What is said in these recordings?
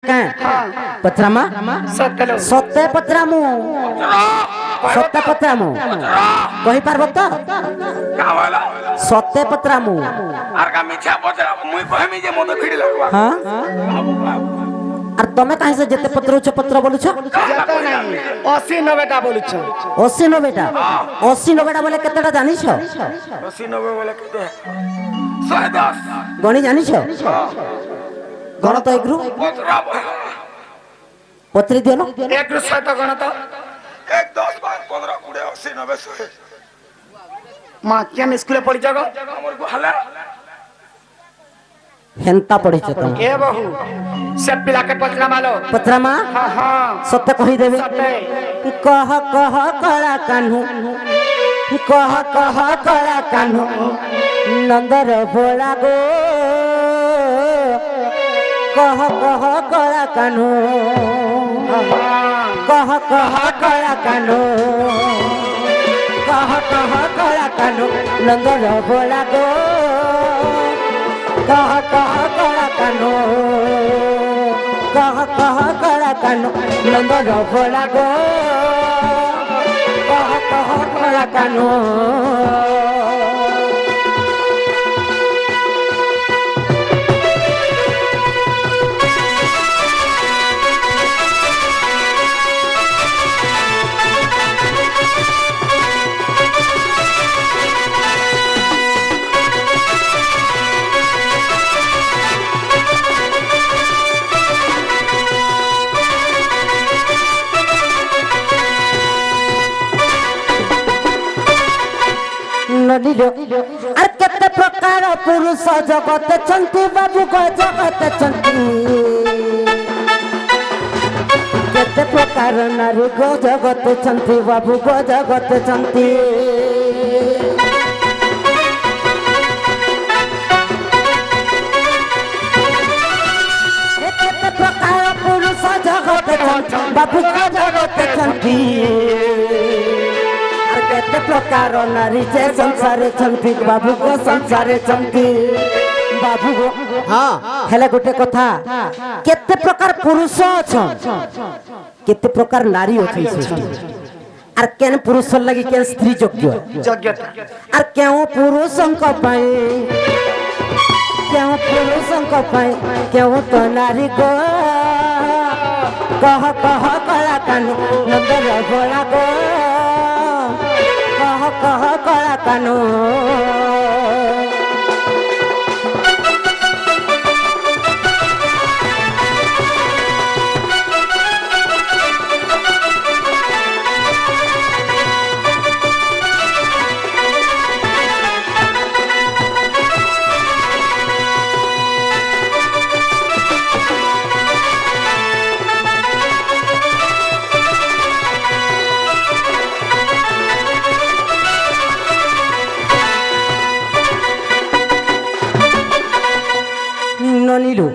पत्रामा सत्य पत्रामु सत्य पत्रामु कहि पारबो त सत्य पत्रामु आर का मिछा पत्रा मुई कहमी जे मते भिड़ लागबा हां आर तमे काहे से जते पत्र छ पत्र बोलु छ जतो नहीं 80 90 टा बोलु छ 80 90 टा 80 90 टा बोले केतेटा जानि छ 80 90 बोले केते 110 गणी जानि छ गण तो एग्रु पत्रा पत्री दियो न एक रु 100 गण तो 1 10 12 15 20 80 90 100 मां केन स्कूल पढ़ी जगो हमर को हला हेंता पढ़ी छ तुम ए बहू सब पिला के पत्रा मालो पत्रामा हां हां सत्य कहि देबे कह कह कला कान्हू कह कह कला कान्हू नंदर भोला गो कह कह कला कान्हू कह कह कला कान्हू कह कह कला कान्हू नंदर भोला गो कह कह कला कान्हू कह कह कला कान्हू नंदर भोला गो कह कह कला कान्हू আর কেতে প্রকার পুরুষ জগতে চন্তি বাবু গো জগতে চন্তি কেতে প্রকার নারী গো জগতে চন্তি বাবু গো জগতে চন্তি কেতে প্রকার পুরুষ জগতে চন্তি বাবু গো জগতে চন্তি केते प्रकार नारी जे संसारे चंती बाबू को संसारे चंती बाबू को हां हेले गोटे कथा केते प्रकार पुरुष अछन केते प्रकार नारी अछि सृष्टि आर केन पुरुष लागि केन स्त्री योग्य योग्यता आर केउ पुरुषंक पाए केउ पुरुषंक पाए केउ तो नारी को कह कह कला कानु नंदर भोला को कह कह कला कानु ननीलु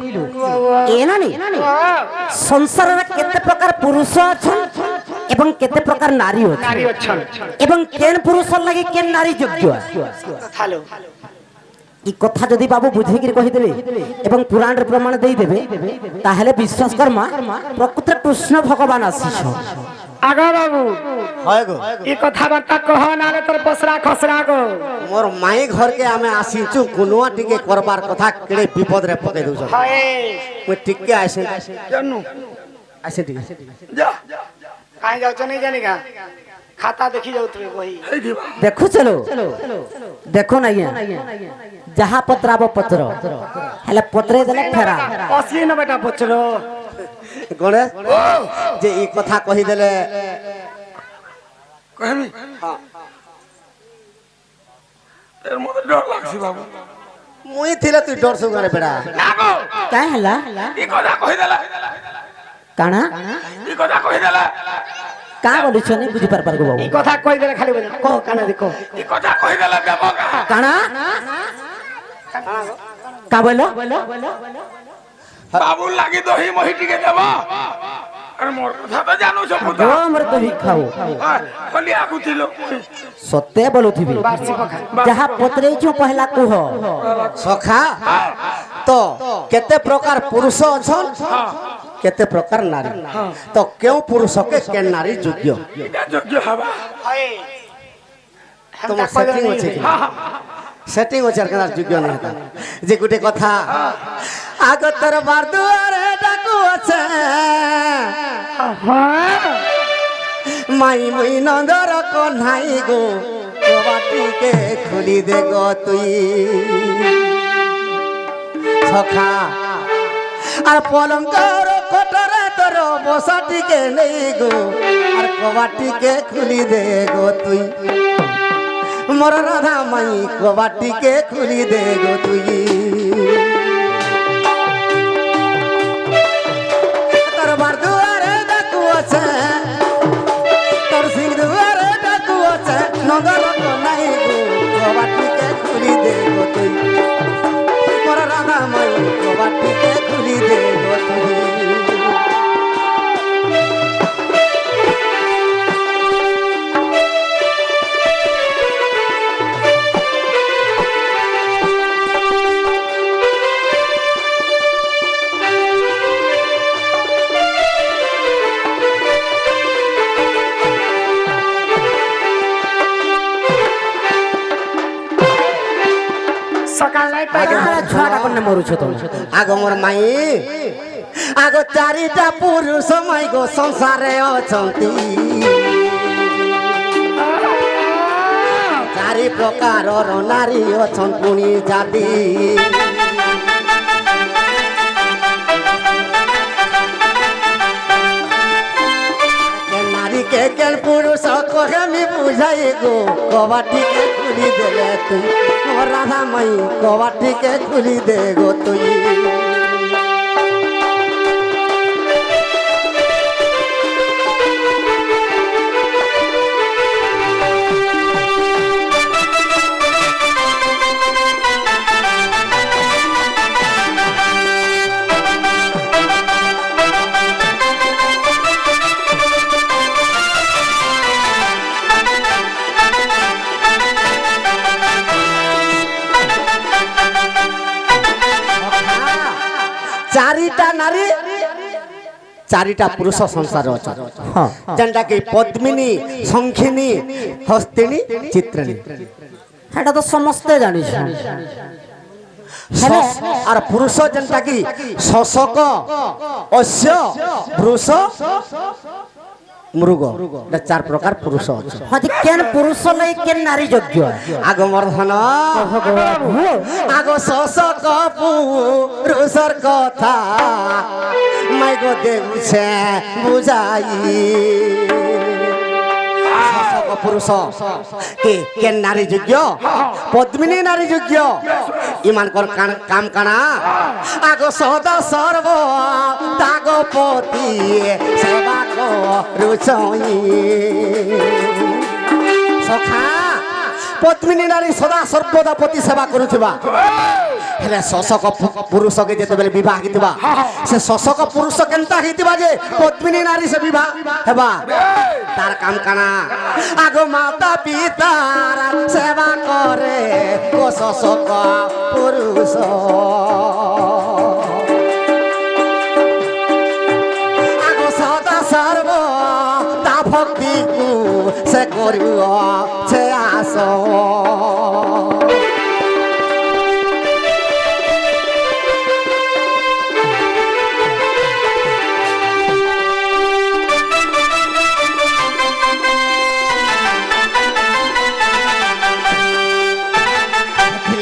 ए नानी संसार रे केते प्रकार पुरुष अछन एवं केते प्रकार नारी अछन एवं केन पुरुष लागि केन नारी योग्य हेलो ई कथा जदी बाबू बुझे कि कहि देबे एवं पुराण रे प्रमाण देई देबे ताहेले विश्वास कर्मा प्रकृत कृष्ण भगवान आसीछ आगा बाबू हाय गो ई कथा बार्ता कह नाले तोर पसरा खसरा गो मोर माई घर के आमे आसीचु कुनुआ टिके करबार कथा केड़े विपद रे पके दउ छ हाय मैं टिके आसे जन्नू आसे टिके जा काहे जाउ छ नहीं जानी का खाता देखि जाउ तबे वही देखो चलो देखो ना ये जहां पत्राबो पत्र हेले पत्रे देले फेरा 80 90 टा पचरो गणेश जे ई कथा कहि देले कहमी हां तेर मते डर लागसी बाबू मुई थिले तू डर सु करे बेड़ा नागो काय हला ई कथा कहि देला काना ई कथा कहि देला का बोलु छनी बुझी पार पार गो बाबू ई कथा कहि देले खाली बोल कह काना देखो ई कथा कहि देला देबो का काना का बोलो बाबू लागि दही मही टिके देबो अरे मोर कथा तो जानो छ पुता गो हमर तो खाओ खली आगु थिलो सत्य बोलुथिबी बारसी पखा जहां पत्रे जो पहला कुह सखा तो केते प्रकार पुरुष अछन केते प्रकार नारी तो क्यों पुरुष के के नारी योग्य এটা যোগ্য হবা हई तुम सेटिंग अछि कि सेटिंग अछि के योग्य नहीं था जे गुटे कथा आग तर बार दुआरे डाकू আছে माई मुई नंदर कन्हाई गो कबाटी के खुली दे गो तुई सखा আর পলঙ্কর কোটরে তোর বসাটিকে নেই গো আর কবাটিকে খুলি দে গো তুই মোর রাধা মাই কবাটিকে খুলি দে গো তুই তোর বার দুয়ারে ডাকু আছে তোর সিং দুয়ারে ডাকু আছে নগর নাই গো কবাটিকে খুলি দে গো তুই মোর রাধা মাই কবাটিকে খুলি দে গো তুই सकाळ नाही पाहिजे ଛୁଆଟା କନେ ମରୁଛ ତମେ আগ মোর মাই আগ চারিটা পুরুষ মাই গো সংসারে অছন্তি চারি প্রকারর নারী অছন পুনি জাতি নারী কে কেন পুরুষ কহে আমি বুঝাই গো কবাটি কে খুলি দেলে তুই মোর রাধা মাই কবাটি কে খুলি দে গো তুই চারিটা নারী চারিটা পুরুষ সংসার অছন হ্যাঁ যেটা কি পদ্মিনী শঙ্খিনী হস্তিনী চিত্রাণী সেটা তো সমস্তে জানিছ আর পুরুষ যেটা কি শশক অশ্ব বৃষ মৃগ এটা চার প্রকার পুরুষ আছে হ্যাঁ কেন পুরুষ নাই কেন নারী যোগ্য আগ মর্ধন আগ শশক পুরুষর কথা মাই গো দেউছে বুঝাই শশক পুরুষ কে কেন নারী যোগ্য পদ্মিনী নারী যোগ্য ইমানকর কাম কানা আগ সদা সর্ব তাগপতি সেবা করুছই সখা পদ্মিনী নারী সদা সর্বদা পতি সেবা করুথিবা হেলে শশক পুরুষকে যেতেবেলে বিবাহ হইতিবা সে শশক পুরুষ কেনতা হইতিবা যে পদ্মিনী নারী সে বিবাহ হেবা তার কাম কানা আগ মাতা পিতার সেবা করে ও শশক পুরুষ আগ সদা সর্ব তা ভক্তি সে করিব সে আস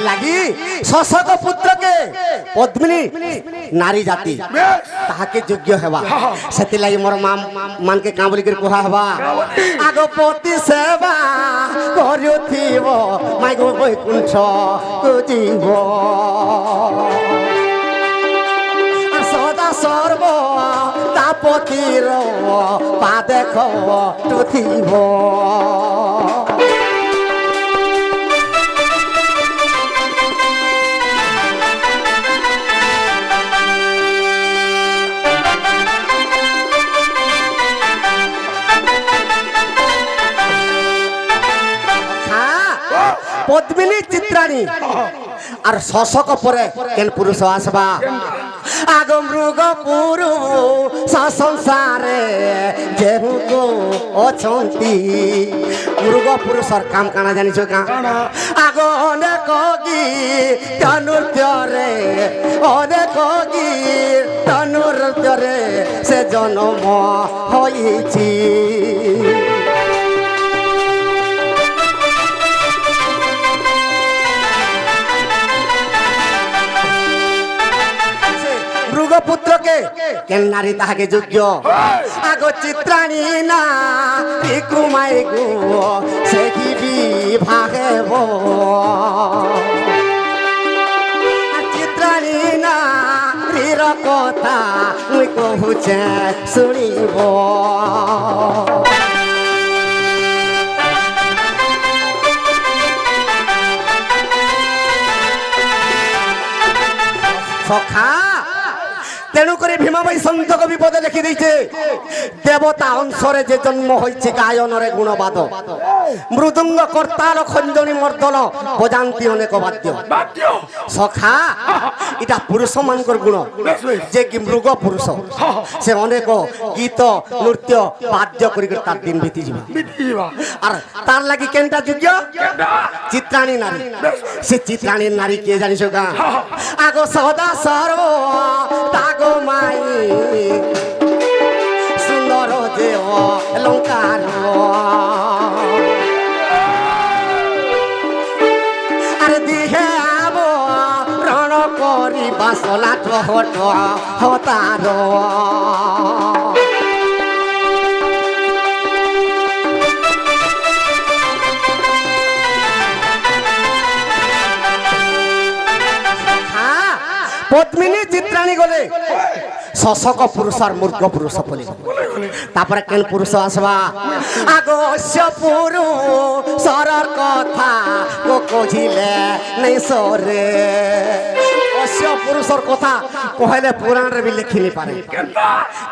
লাগি শশক পুত্রকে পদ্মিনী নারী জাতি তাহাকে যোগ্য হেবা সেতি লাগি মোর মানকে কাঁ বলি করে কুহা হেবা আগ পতি সেবা করুথিব মাই গো বৈকুণ্ঠ খুঁজিব সদা সর্ব তাপতির পা দেখ টুথিব পদ্মিনী চিত্রাণী আর শশক পরে কেন পুরুষ আসবা আগ মৃগ পুরুষ সংসারে যেহু অছন্তি মৃগ পুরুষর কাম কানা জানিছ কা আগ অনেক গীত নৃত্যরে অনেক গীত নৃত্যরে সে জন্ম হয়েছি পুত্রকে কেন নারী তাহাকে যোগ্য আগ চিত্রাণী না কুমাই গো সে কি বিভাগে চিত্রাণী না কথা মুই কহুছে শুনিব সখা তেণুকরি ভীমাবাই সন্ত কবি পদে লিখি দিয়েছে দেবতা অংশরে যে জন্ম হয়েছে গায়নরে গুণবাদ মৃদঙ্গ কর্তাল খঞ্জনী মর্দল বজান্তি অনেক বাদ্য সখা এটা পুরুষ মানকর গুণ যে কি মৃগ পুরুষ সে অনেক গীত নৃত্য বাদ্য করি তার দিন বিতি যাবা আর তার লাগি কেনটা যোগ্য চিত্রাণী নারী সে চিত্রাণীর নারী কে জানিস গা আগ সদা সর্ব তাগো মাই সুন্দর দেহ অলঙ্কার আর দিহে আব রণ করি বাসলা হট হতার পদ্মিনী চিত্রাণী গলে শশক পুরুষ আর মূর্খ পুরুষ বলে তারপরে কেন পুরুষ আসবা আগস্য পুরুষর কথা ও কহিলে নাই সরে অশ্য পুরুষর কথা কহিলে পুরাণে বি লিখিনি পারে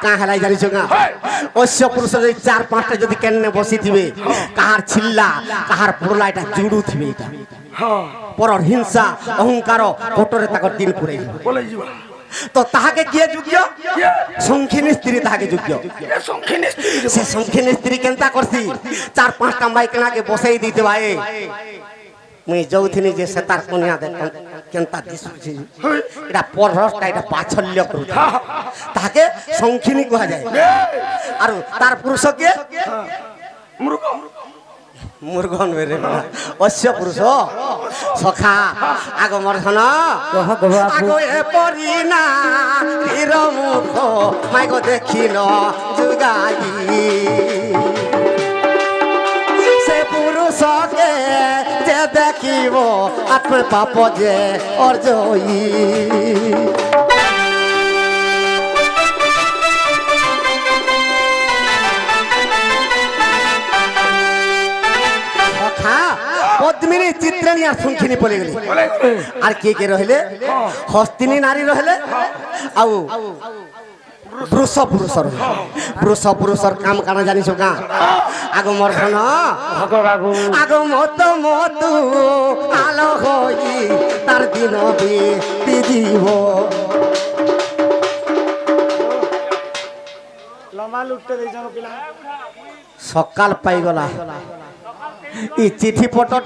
কাঁ হেলাই জানিছ গা অশ্য পুরুষ যদি 4-5টা যদি কেনে বসিথিবে কাহার ছিল্লা কাহার পুরলা এটা জুড়ু থিবে এটা পরর হিংসা অহংকার কোটরে তাকর দিন পুরে তো তাহাকে কিয়ে যোগ্য সংখিনী স্ত্রী তাহাকে যোগ্য সে সংখিনী স্ত্রী কেনতা করছি 4-5টা মাইকনাকে বসাই দিতে ভাই মুই যৌথিনী যে সে তার কন্যা দেখ কেনতা দিশুছি এটা পররসটা এটা বাছল্য করু তাহাকে সংখিনী কুহা যায় আর তার পুরুষকে মুরগন বেরে অশ্য পুরুষ সখা আগ মর্ধন আগ এ পরি না তীর মুখ মাইক দেখিল যুগাই সে পুরুষকে যে দেখিব আত্ম পাপ যে অর্জয়ী পদ্মিনী চিত্রাণী আর সংখিনী পলে গেলি আর কে কে রহিলে হস্তিনী নারী রহিলে আউ বৃষ পুরুষ বৃষ পুরুষর কাম কানা জানিছ গা আগ মর্ধন আগ মত মতু আলো হই তার দিন বিতি দিব লম্বা লুটতে দেইছন পিলা সকাল পাইগলা ই চিঠি পটটা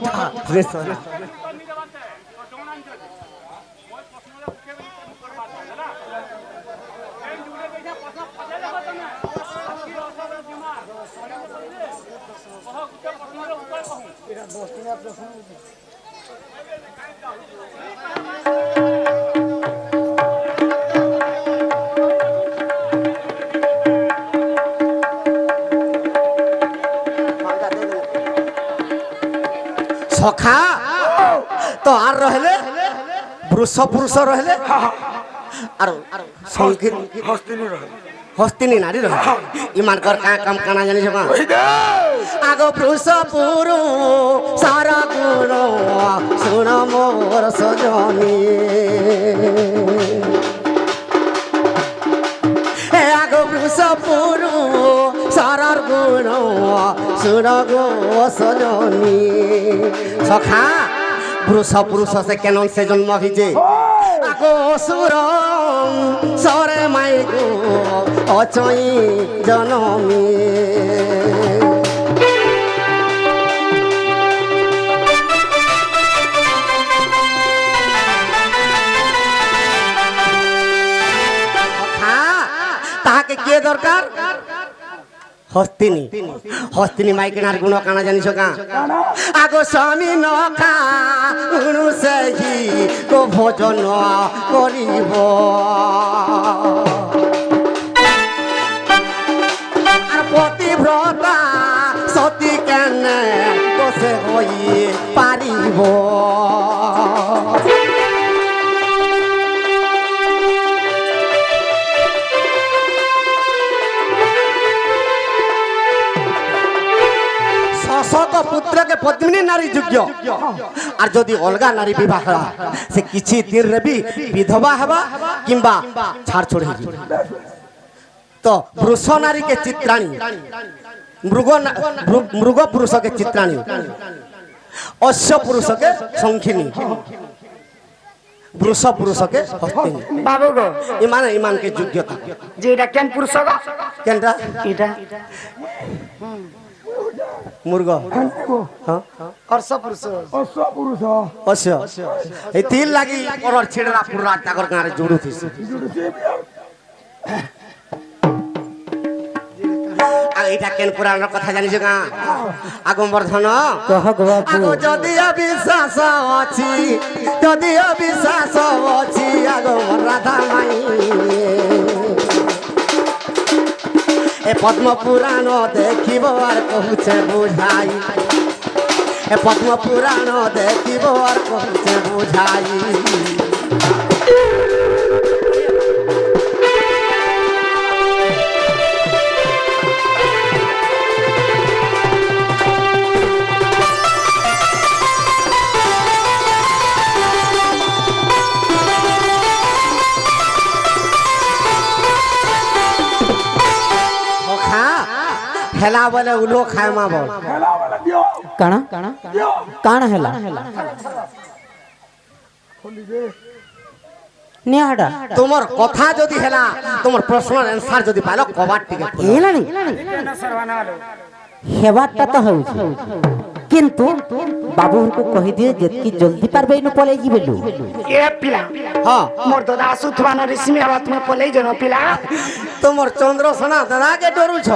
সখা তো আর রহলে বৃষ পুরুষ রহলে আর সংকীর্ণ হস্তিনী নারী রহে ইমানকর কাম কানা জানিছ মা আগ বৃষ পুরুষ সারা গুণ শুণ মোর সজনী আগ বৃষ পুরুষ সারার গুণ শুণ গো সজনী সখা পুরুষ পুরুষ সে কেন সে জন্ম হয়েছে আগো অসুর সরে মাই গো অচই জনমী তাহাকে কে দরকার হস্তিনী হস্তিনী মাইকেনার গুণ কানা জানিস কা আগো স্বামী নখা গুণু সেই তো ভোজন করিব আর পতিব্রতা সতী কেনে বসে হই পারিব শশক পুত্রকে পদ্মিনী নারী যোগ্য আর যদি অলগা নারী বিবাহ হেবা সে কিছু দিন রে বিধবা হেবা কিংবা ছাড় ছড় হয়ে তো পুরুষ নারীকে চিত্রাণী মৃগ পুরুষকে চিত্রাণী অশ্ব পুরুষকে সংখিনী পুরুষ পুরুষকে হস্তিনী বাবু গো ইমান ইমানকে যোগ্যতা যে এটা কেন পুরুষ গো কেনটা এটা মুর্গ অর্ষ পুরুষ অশ্য এই তিল লাগি পরর ছেড়া পুরা তাকর গাঁরে জুড়ু থিস আর এটা কেন পুরাণের কথা জানিস গা আগমবর্ধন কহ গো বাবু আগো যদি অবিশ্বাস অছি যদি অবিশ্বাস অছি আগম রাধা মাই এ পদ্ম পুরাণ দেখিব আর কহুছে বুঝাই এ পদ্ম পুরাণ দেখিব আর কহুছে বুঝাই হেলা বলে উলো খায় মা বল কাଣା কাଣା হেলা নিয়াডা তোমার কথা যদি হেলা তোমার প্রশ্নের আনসার যদি পাইলো কবার টিকে হেলানি হেবারটা তো হଉଛି কিন্তু বাবুଙ୍କୁ କହିଦିଏ ଯେତିକି ଜଲ୍ଦି ପାରବେ ଇନୁ ପଳେଇ ଯିବେ ଲୁ এ পিলা হ্যাঁ মোর দাদা আসুথবা না রেশমি হবা তুমি পলেই জন পিলা তোমার চন্দ্র সোনা দাদাকে ডরুছ